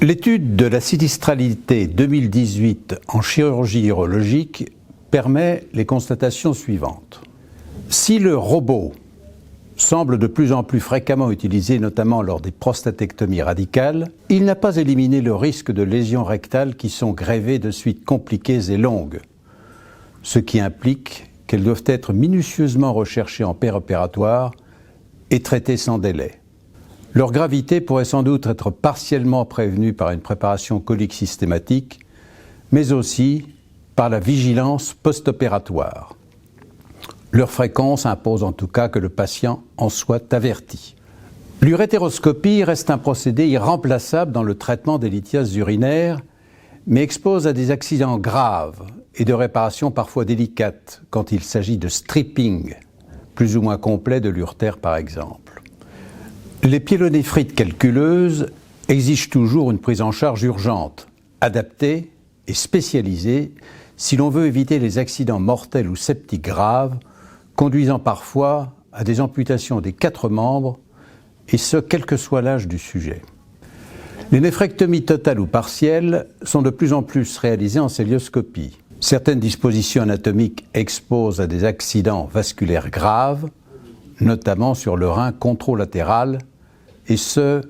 L'étude de la sinistralité 2018 en chirurgie urologique permet les constatations suivantes. Si le robot semble de plus en plus fréquemment utilisé, notamment lors des prostatectomies radicales, il n'a pas éliminé le risque de lésions rectales qui sont greffées de suites compliquées et longues, ce qui implique qu'elles doivent être minutieusement recherchées en péropératoire et traitées sans délai. Leur gravité pourrait sans doute être partiellement prévenue par une préparation colique systématique, mais aussi par la vigilance post-opératoire. Leur fréquence impose en tout cas que le patient en soit averti. L'urétéroscopie reste un procédé irremplaçable dans le traitement des lithiases urinaires, mais expose à des accidents graves et de réparations parfois délicates quand il s'agit de stripping, plus ou moins complet de l'urtère par exemple. Les pyélonéphrite calculeuses exigent toujours une prise en charge urgente, adaptée et spécialisée si l'on veut éviter les accidents mortels ou septiques graves, conduisant parfois à des amputations des 4 membres, et ce, quel que soit l'âge du sujet. Les néphrectomies totales ou partielles sont de plus en plus réalisées en cœlioscopie. Certaines dispositions anatomiques exposent à des accidents vasculaires graves, notamment sur le rein contralatéral, et ce,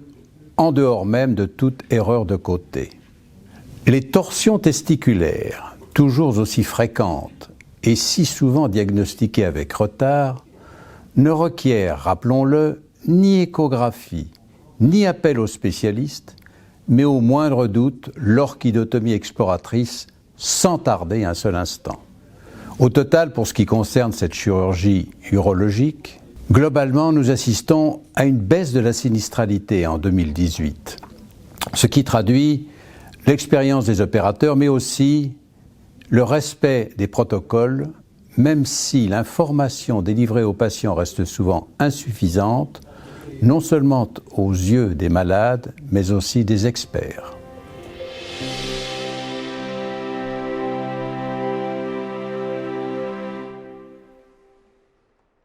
en dehors même de toute erreur de côté. Les torsions testiculaires, toujours aussi fréquentes et si souvent diagnostiquées avec retard, ne requièrent, rappelons-le, ni échographie, ni appel aux spécialistes, mais au moindre doute, l'orchidotomie exploratrice, sans tarder un seul instant. Au total, pour ce qui concerne cette chirurgie urologique, globalement, nous assistons à une baisse de la sinistralité en 2018, ce qui traduit l'expérience des opérateurs, mais aussi le respect des protocoles, même si l'information délivrée aux patients reste souvent insuffisante, non seulement aux yeux des malades, mais aussi des experts.